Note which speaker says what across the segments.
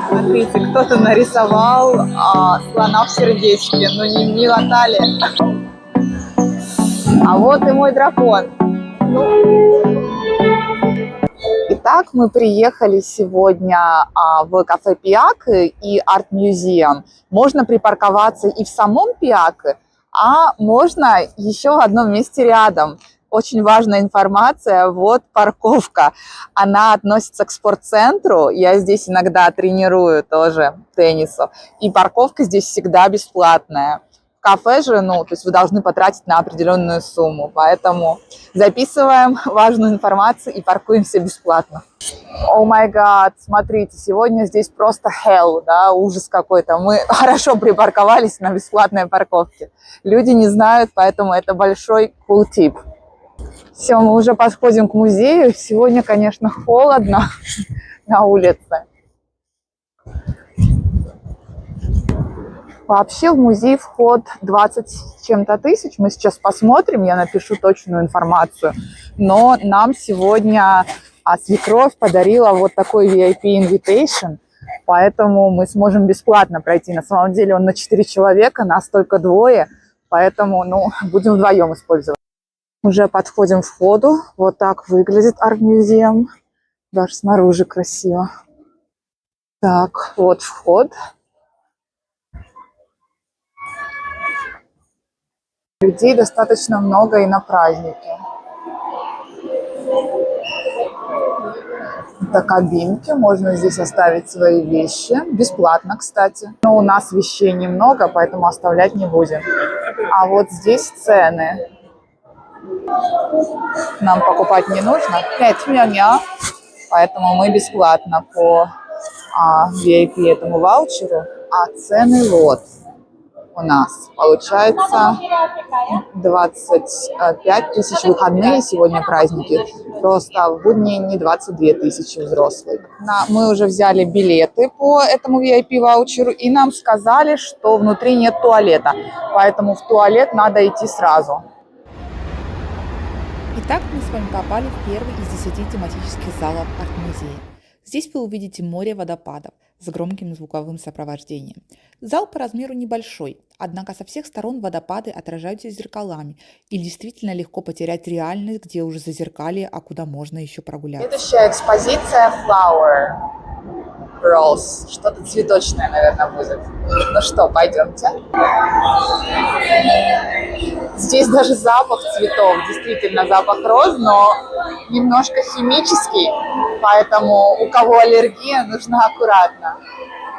Speaker 1: Смотрите, кто-то нарисовал слона в сердечке, но не милота ли? А вот и мой дракон. Итак, мы приехали сегодня в кафе Пиак и арт-музеум. Можно припарковаться и в самом Пиак, а можно еще в одном месте рядом. Очень важная информация, вот парковка. Она относится к спортцентру, я здесь иногда тренирую тоже теннису, и парковка здесь всегда бесплатная. В кафе же, то есть вы должны потратить на определенную сумму, поэтому записываем важную информацию и паркуемся бесплатно. О май гад, смотрите, сегодня здесь просто hell, да, ужас какой-то. Мы хорошо припарковались на бесплатной парковке. Люди не знают, поэтому это большой cool tip. Все, мы уже подходим к музею. Сегодня, конечно, холодно на улице. Вообще в музей вход 20 с чем-то тысяч. Мы сейчас посмотрим, я напишу точную информацию. Но нам сегодня свекровь подарила вот такой VIP invitation, поэтому мы сможем бесплатно пройти. На самом деле он на 4 человека, нас только 2, поэтому будем вдвоем использовать. Уже подходим к входу. Вот так выглядит арт-музеум. Даже снаружи красиво. Так, вот вход. Людей достаточно много и на празднике. Это кабинки, можно здесь оставить свои вещи. Бесплатно, кстати. Но у нас вещей немного, поэтому оставлять не будем. А вот здесь цены. Нам покупать не нужно. 5 мя-мя. Поэтому мы бесплатно по VIP этому ваучеру. А цены вот у нас. Получается 25 тысяч выходные, сегодня праздники. Просто в будни не 22 тысячи взрослых. Мы уже взяли билеты по этому VIP-ваучеру, и нам сказали, что внутри нет туалета. Поэтому в туалет надо идти сразу.
Speaker 2: Итак, мы с вами попали в первый из 10 тематических залов арт-музея. Здесь вы увидите море водопадов с громким звуковым сопровождением. Зал по размеру небольшой, однако со всех сторон водопады отражаются зеркалами, и действительно легко потерять реальность, где уже зазеркалье, а куда можно еще прогуляться.
Speaker 1: Следующая экспозиция Flower Rose. Что-то цветочное, наверное, будет. Ну что, пойдемте. Здесь даже запах цветов, действительно запах роз, но немножко химический, поэтому у кого аллергия, нужно аккуратно.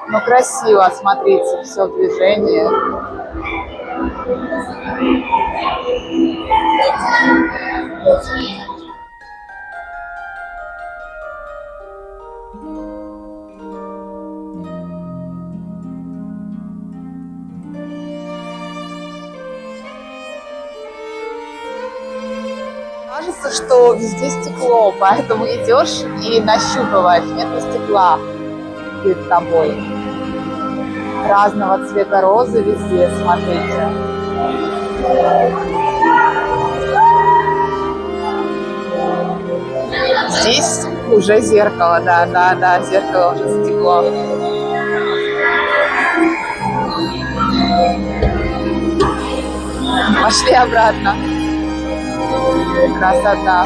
Speaker 1: Но красиво, смотрите, все в движении. Кажется, что везде стекло, поэтому идешь и нащупываешь, нету стекла перед тобой. Разного цвета розы везде, смотрите. Здесь уже зеркало, да, зеркало уже стекло. Пошли обратно. Красота.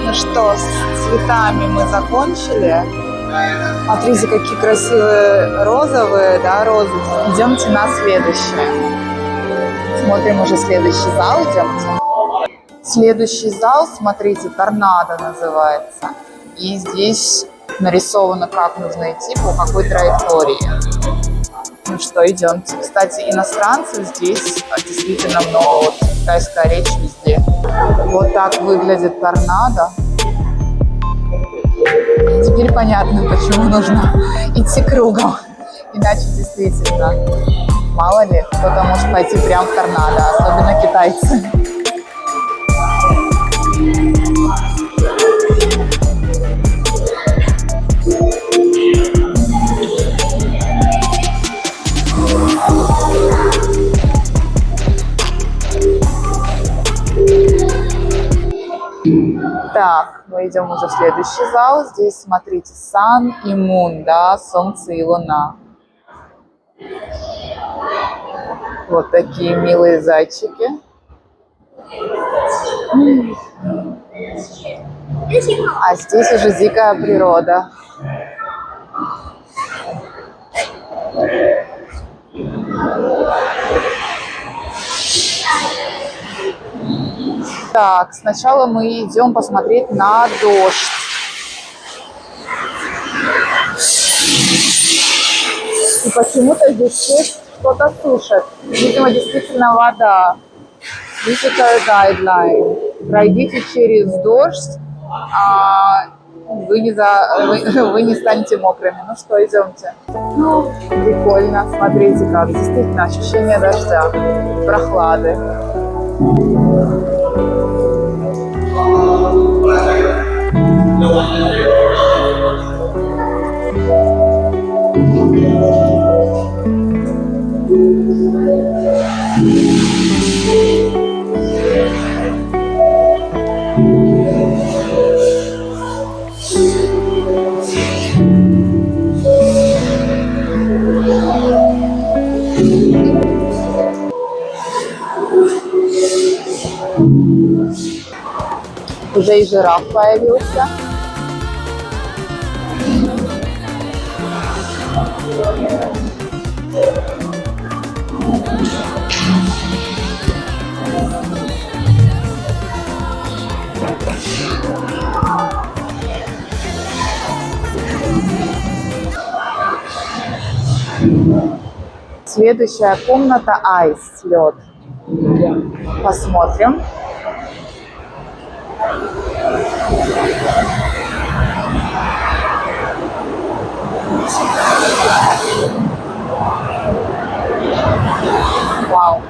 Speaker 1: Ну что, с цветами мы закончили. Смотрите, какие красивые розовые, да, розы. Идемте на следующее. Смотрим уже следующий зал, идемте. Следующий зал, смотрите, торнадо называется. И здесь нарисовано, как нужно идти, по какой траектории. Ну что, идемте. Кстати, иностранцев здесь действительно много. Вот китайская речь везде. Вот так выглядит торнадо. Теперь понятно, почему нужно идти кругом. Иначе действительно, мало ли, кто-то может пойти прямо в торнадо, особенно китайцы. Так, мы идем уже в следующий зал. Здесь, смотрите, Sun и Moon, да, Солнце и Луна. Вот такие милые зайчики. А здесь уже дикая природа. Так, сначала мы идем посмотреть на дождь. И почему-то здесь все что-то сушат. Видимо, действительно вода. Visitor guideline. Пройдите через дождь, вы не станете мокрыми. Ну что, идемте. Прикольно. Смотрите как. Действительно, ощущение дождя, прохлады. Уже и жираф появился. Следующая комната айс, лед. Посмотрим. Вау.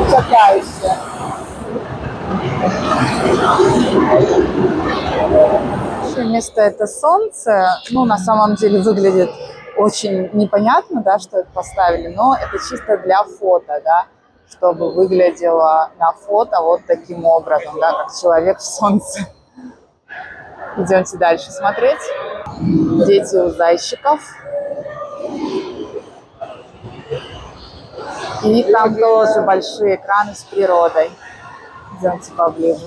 Speaker 1: Впечатляюще. Место это солнце. Ну, на самом деле выглядит очень непонятно, да, что это поставили, но это чисто для фото, да, чтобы выглядело на фото вот таким образом, да, как человек в солнце. Идемте дальше смотреть. Дети у зайчиков. И там тоже большие экраны с природой. Идемте поближе.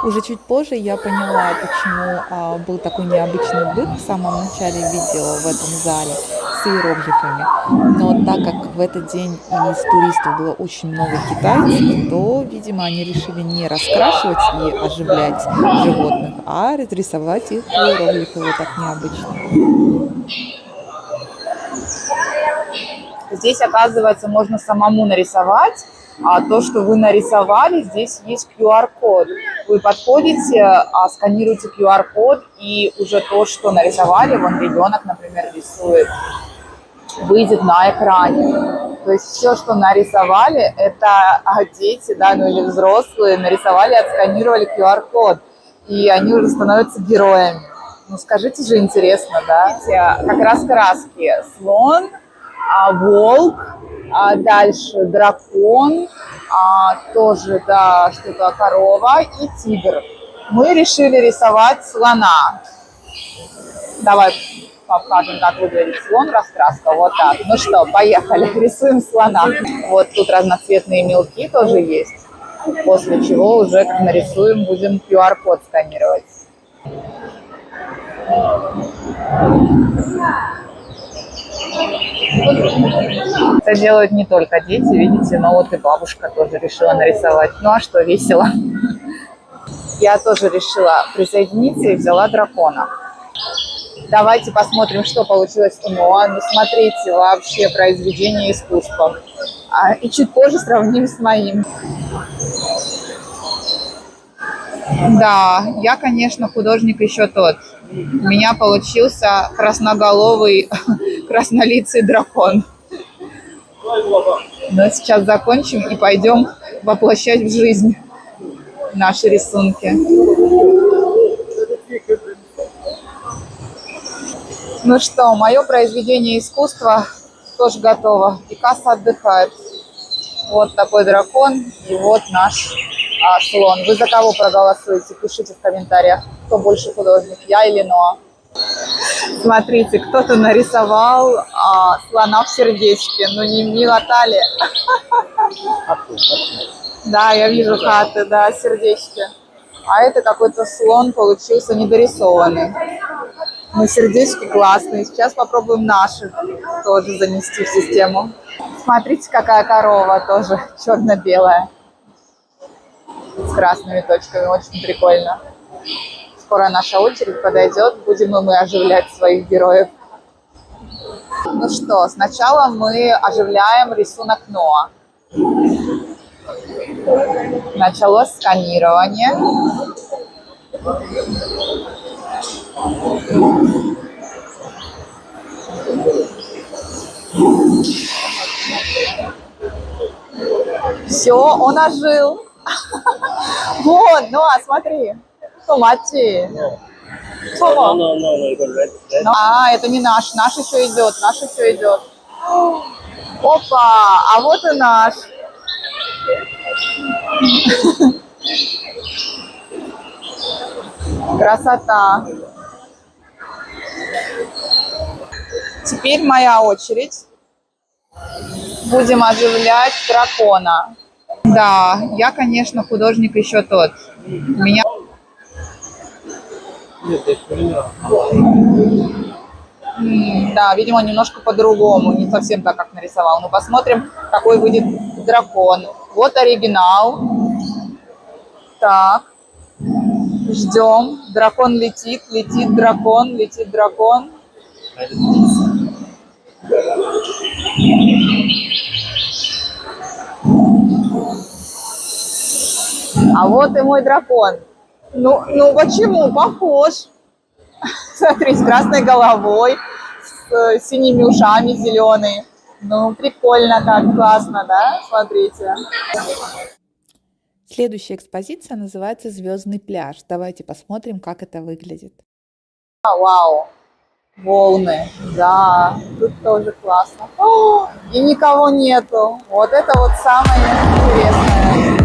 Speaker 2: Уже чуть позже я поняла, почему был такой необычный бык в самом начале видео в этом зале с иероглифами. Но так как в этот день из туристов было очень много китайцев, то, видимо, они решили не раскрашивать и оживлять животных, а разрисовать их в иероглифы вот так необычно.
Speaker 1: Здесь, оказывается, можно самому нарисовать. А то, что вы нарисовали, здесь есть QR-код. Вы подходите, сканируете QR-код, и уже то, что нарисовали, вон ребенок, например, рисует, выйдет на экране. То есть все, что нарисовали, это дети, да, ну или взрослые, нарисовали, отсканировали QR-код, и они уже становятся героями. Ну скажите же, интересно, да? Как раз краски: слон, волк, дальше дракон, тоже, да, что-то корова и тигр. Мы решили рисовать слона. Давай покажем, как выглядит слон, раскраска. Вот так. Ну что, поехали, рисуем слона. Вот тут разноцветные мелки тоже есть. После чего уже, как нарисуем, будем QR-код сканировать. Это делают не только дети, видите, но вот и бабушка тоже решила нарисовать. Ну а что, весело. Я тоже решила присоединиться и взяла дракона. Давайте посмотрим, что получилось у Ноа. Ну, смотрите, вообще произведение искусства. И чуть позже сравним с моим. Да, я, конечно, художник еще тот. У меня получился красноголовый, краснолицый дракон. Но сейчас закончим и пойдем воплощать в жизнь наши рисунки. Ну что, мое произведение искусства тоже готово. Пикассо отдыхает. Вот такой дракон и вот наш слон. Вы за кого проголосуете? Пишите в комментариях, кто больше художник, я или Ноа. Смотрите, кто-то нарисовал слона в сердечке, но не милота ли? Да, я вижу хаты, да, сердечки. А это какой-то слон получился недорисованный. Но сердечки классные. Сейчас попробуем наши тоже занести в систему. Смотрите, какая корова тоже черно-белая. С красными точками. Очень прикольно. Скоро наша очередь подойдет. Будем и мы оживлять своих героев. Ну что, сначала мы оживляем рисунок Ноа. Началось сканирование. Все, он ожил. Вот, ну а смотри. Томати. Это не наш. Наш еще идет. Наш еще идет. Опа, а вот и наш. Красота. Теперь моя очередь. Будем оживлять дракона. Да, я, конечно, художник еще тот. У меня... Да, видимо, немножко по-другому, не совсем так, как нарисовал. Но посмотрим, какой выйдет дракон. Вот оригинал. Так, ждем. Дракон летит, летит дракон, летит дракон. А вот и мой дракон. Ну почему? Похож. Смотри, с красной головой, с синими ушами зеленые. Ну, прикольно как, классно, да? Смотрите.
Speaker 2: Следующая экспозиция называется «Звездный пляж». Давайте посмотрим, как это выглядит.
Speaker 1: Вау, волны, да, тут тоже классно. И никого нету. Вот это вот самое интересное.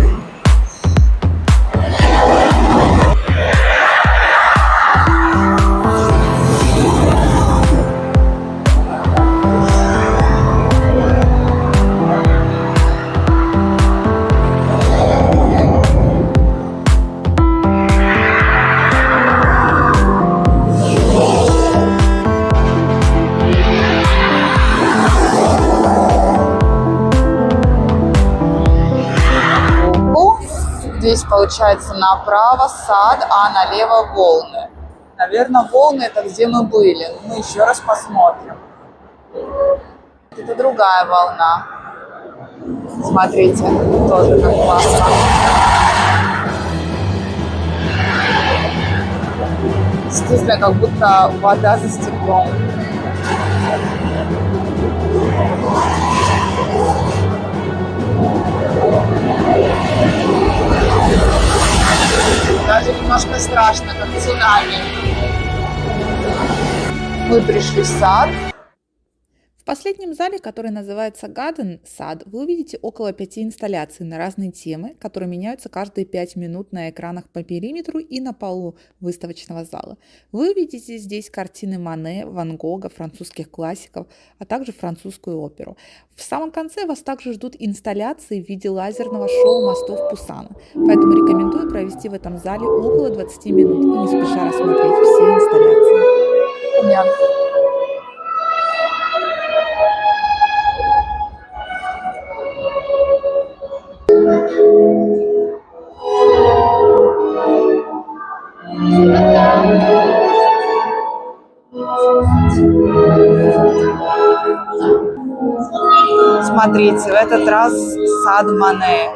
Speaker 1: Здесь получается направо сад, а налево волны. Наверное, волны это где мы были. Мы еще раз посмотрим. Это другая волна. Смотрите, тоже как классно. Действительно, как будто вода за стеклом. Даже немножко страшно, как цунами. Мы пришли в сад.
Speaker 2: В последнем зале, который называется Garden, сад, вы увидите около 5 инсталляций на разные темы, которые меняются каждые 5 минут на экранах по периметру и на полу выставочного зала. Вы увидите здесь картины Мане, Ван Гога, французских классиков, а также французскую оперу. В самом конце вас также ждут инсталляции в виде лазерного шоу мостов Пусана, поэтому рекомендую провести в этом зале около 20 минут и не спеша рассмотреть все инсталляции.
Speaker 1: Смотрите, в этот раз сад Мане.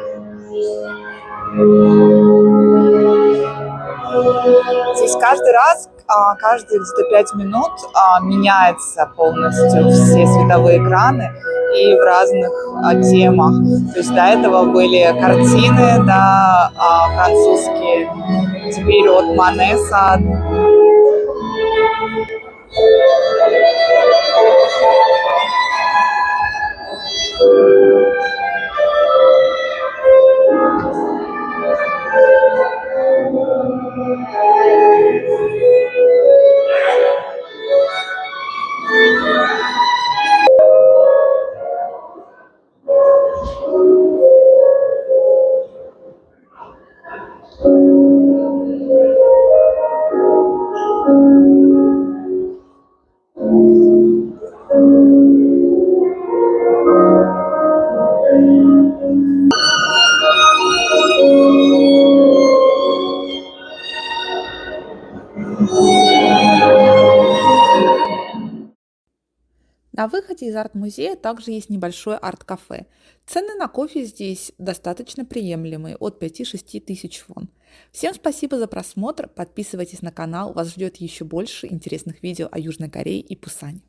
Speaker 1: Здесь каждый раз, каждые где-то 5 минут меняется полностью все световые экраны и в разных темах. То есть до этого были картины, да, французские. Теперь вот Мане сад.
Speaker 2: На выходе из арт-музея также есть небольшое арт-кафе. Цены на кофе здесь достаточно приемлемые, от 5-6 тысяч вон. Всем спасибо за просмотр, подписывайтесь на канал, вас ждет еще больше интересных видео о Южной Корее и Пусане.